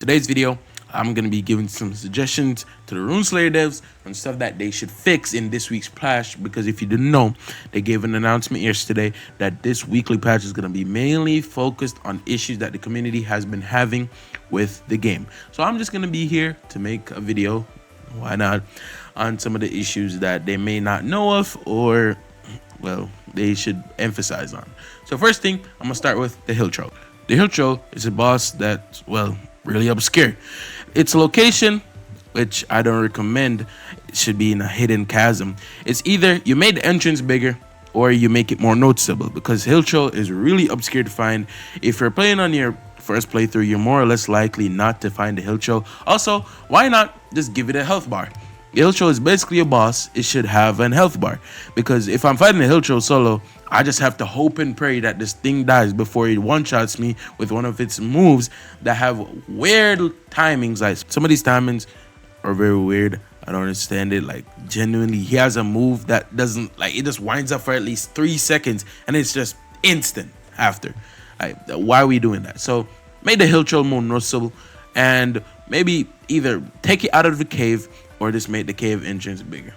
Today's video, I'm going to be giving some suggestions to the Rune Slayer devs on stuff that they should fix in this week's patch, because if you didn't know, they gave an announcement yesterday that this weekly patch is going to be mainly focused on issues that the community has been having with the game. So I'm just going to be here to make a video, why not, on some of the issues that they may not know of or, well, they should emphasize on. So first thing, I'm going to start with the Hill Troll. The Hill Troll is a boss that's, well, really obscure. Its location, which I don't recommend, it should be in a hidden chasm. It's either you made the entrance bigger or you make it more noticeable, because Hill Troll is really obscure to find. If you're playing on your first playthrough, you're more or less likely not to find the Hill Troll. Also, why not just give it a health bar? The Hill Troll is basically a boss. It should have an health bar, because if I'm fighting the Hill Troll solo, I just have to hope and pray that this thing dies before it one-shots me with one of its moves that have weird timings. Like, some of these timings are very weird. I don't understand it. Like, genuinely, he has a move that doesn't, like, it just winds up for at least 3 seconds and it's just instant after. Like, why are we doing that? So make the Hill Troll more noticeable, and maybe either take it out of the cave or just make the cave entrance bigger.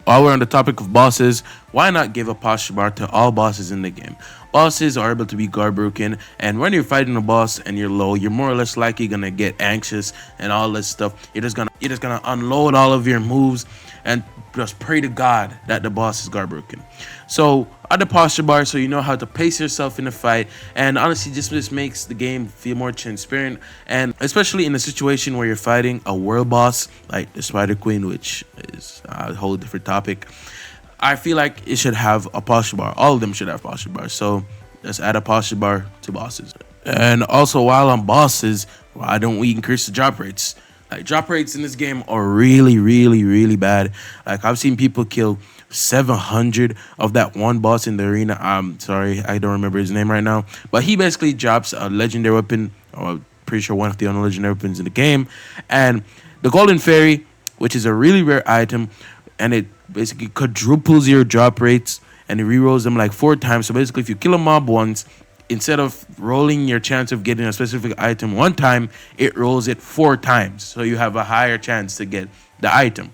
While we're on the topic of bosses, why not give a posture bar to all bosses in the game? Bosses are able to be guard broken, and when you're fighting a boss and you're low, you're more or less likely gonna get anxious and all this stuff. You're just gonna unload all of your moves and just pray to God that the boss is guard broken. So add the posture bar so you know how to pace yourself in a fight, and honestly, just makes the game feel more transparent, and especially in a situation where you're fighting a world boss like the Spider Queen, which is a whole different topic. I feel like it should have a posture bar. All of them should have posture bars. So let's add a posture bar to bosses. And also, while on bosses, why don't we increase the drop rates? Like, drop rates in this game are really bad. Like, I've seen people kill 700 of that one boss in the arena. I'm sorry, I don't remember his name right now, but he basically drops a legendary weapon, or pretty sure one of the only legendary weapons in the game, and the golden fairy, which is a really rare item, and it basically quadruples your drop rates, and it rerolls them like 4 times. So basically, if you kill a mob once, instead of rolling your chance of getting a specific item 1 time, it rolls it 4 times, so you have a higher chance to get the item.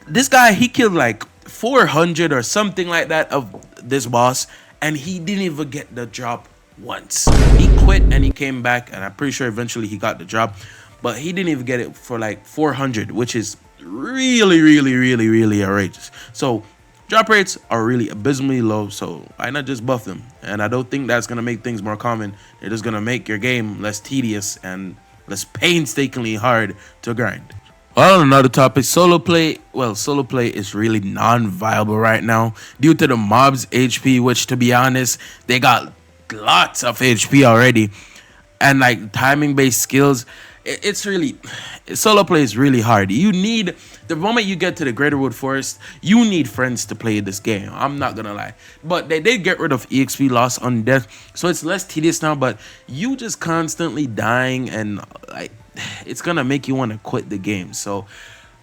This guy, he killed like 400 or something like that of this boss, and he didn't even get the drop once. He quit and he came back, and I'm pretty sure eventually he got the drop, but he didn't even get it for like 400, which is really outrageous. So drop rates are really abysmally low, so why not just buff them? And I don't think that's gonna make things more common. It is gonna make your game less tedious and less painstakingly hard to grind. Well, on another topic, solo play. Well, solo play is really non-viable right now due to the mobs' HP, which, to be honest, they got lots of HP already, and like timing-based skills. It's really, solo play is really hard. You need, the moment you get to the Greater Wood Forest, you need friends to play this game. I'm not gonna lie, but they did get rid of EXP loss on death, so it's less tedious now. But you just constantly dying, and like, it's gonna make you want to quit the game. So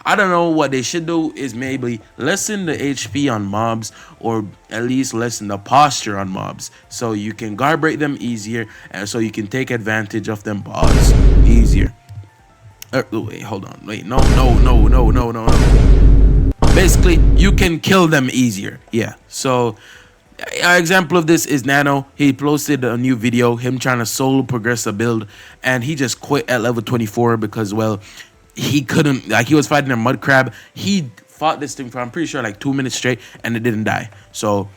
I don't know, what they should do is maybe lessen the HP on mobs, or at least lessen the posture on mobs, so you can guard break them easier, and so you can take advantage of them boss easier. Wait, hold on. Wait, no. Basically, you can kill them easier. Yeah. So, an example of this is Nano. He posted a new video, him trying to solo progress a build, and he just quit at level 24 because, well, he couldn't, like, he was fighting a mud crab. He fought this thing for, I'm pretty sure, like 2 minutes straight, and it didn't die. So,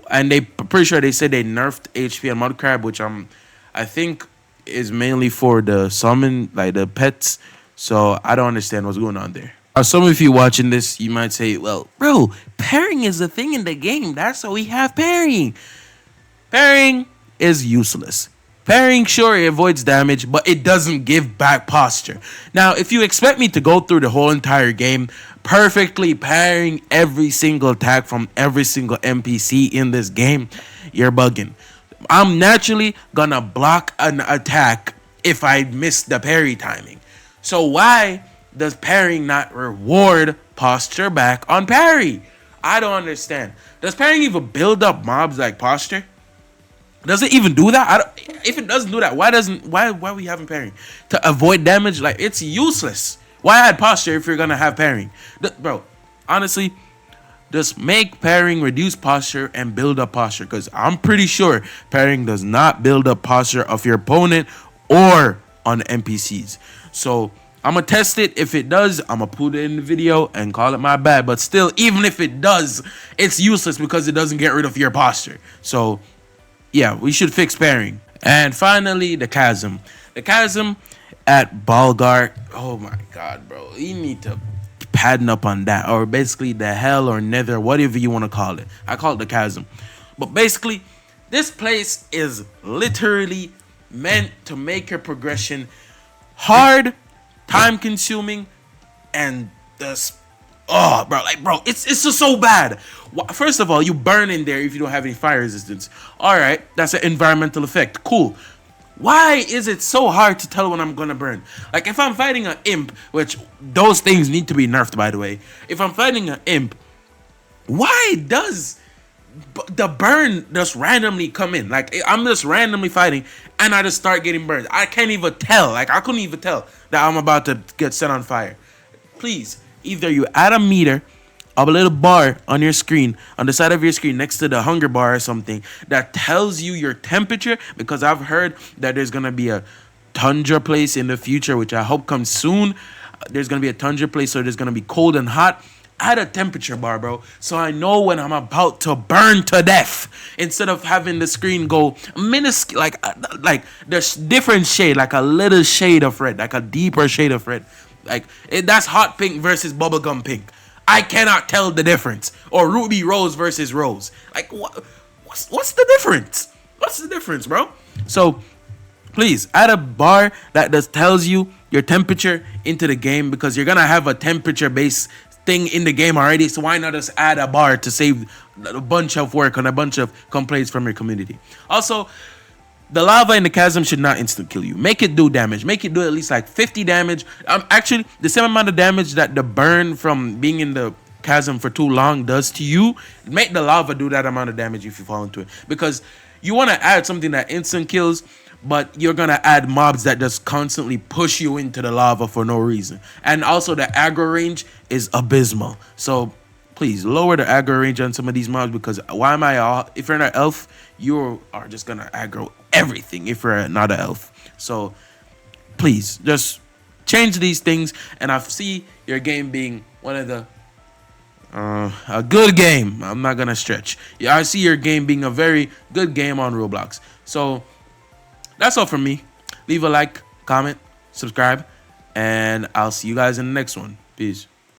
and they pretty sure they said they nerfed HP on mud crab, which I think is mainly for the summon, like the pets. So I don't understand what's going on there. Some of you watching this, you might say, well, bro, parrying is the thing in the game. That's why we have parrying. Parrying is useless. Parrying, sure, it avoids damage, but it doesn't give back posture. Now, if you expect me to go through the whole entire game perfectly parrying every single attack from every single NPC in this game, you're bugging. I'm naturally gonna block an attack if I miss the parry timing. So why does parrying not reward posture back on parry? I don't understand. Does parrying even build up mobs like posture? Does it even do that? If it doesn't do that, why are we having parrying? To avoid damage? Like, it's useless. Why add posture if you're gonna have parrying? Bro, honestly, just make parrying reduce posture and build up posture, because I'm pretty sure parrying does not build up posture of your opponent or on NPCs. So I'm gonna test it. If it does, I'm gonna put it in the video and call it my bad. But still, even if it does, it's useless because it doesn't get rid of your posture. So yeah, we should fix parrying. And finally, the chasm. The chasm at Balgar. Oh my god, bro. You need to padding up on that, or basically the hell or nether, whatever you want to call it. I call it the chasm. But basically, this place is literally meant to make your progression hard, time consuming, and just bro, it's just so bad. First of all, you burn in there if you don't have any fire resistance. All right, that's an environmental effect. Cool. Why is it so hard to tell when I'm gonna burn? Like, if I'm fighting an imp, which those things need to be nerfed, by the way. If I'm fighting an imp, why does the burn just randomly come in? Like, I'm just randomly fighting and I just start getting burned. I can't even tell. Like, I couldn't even tell that I'm about to get set on fire. Please, either you add a meter of a little bar on your screen, on the side of your screen next to the hunger bar or something, that tells you your temperature, because I've heard that there's gonna be a tundra place in the future, which I hope comes soon. There's gonna be a tundra place, so there's gonna be cold and hot. Add a temperature bar, bro, so I know when I'm about to burn to death, instead of having the screen go minuscule, like there's different shade, like a little shade of red, like a deeper shade of red. Like, that's hot pink versus bubblegum pink. I cannot tell the difference. Or ruby rose versus rose. Like, what's the difference? What's the difference, bro? So please add a bar that just tells you your temperature into the game, because you're gonna have a temperature based thing in the game already. So why not just add a bar to save a bunch of work and a bunch of complaints from your community? Also, the lava in the chasm should not instant kill you. Make it do damage. Make it do at least like 50 damage. Actually, the same amount of damage that the burn from being in the chasm for too long does to you. Make the lava do that amount of damage if you fall into it. Because you want to add something that instant kills, but you're going to add mobs that just constantly push you into the lava for no reason. And also the aggro range is abysmal. So please lower the aggro range on some of these mobs, because if you're an elf, you are just gonna aggro everything if you're not an elf. So please just change these things, and I see your game being one of the a good game. I'm not gonna stretch. Yeah, I see your game being a very good game on Roblox. So that's all from me. Leave a like, comment, subscribe, and I'll see you guys in the next one. Peace.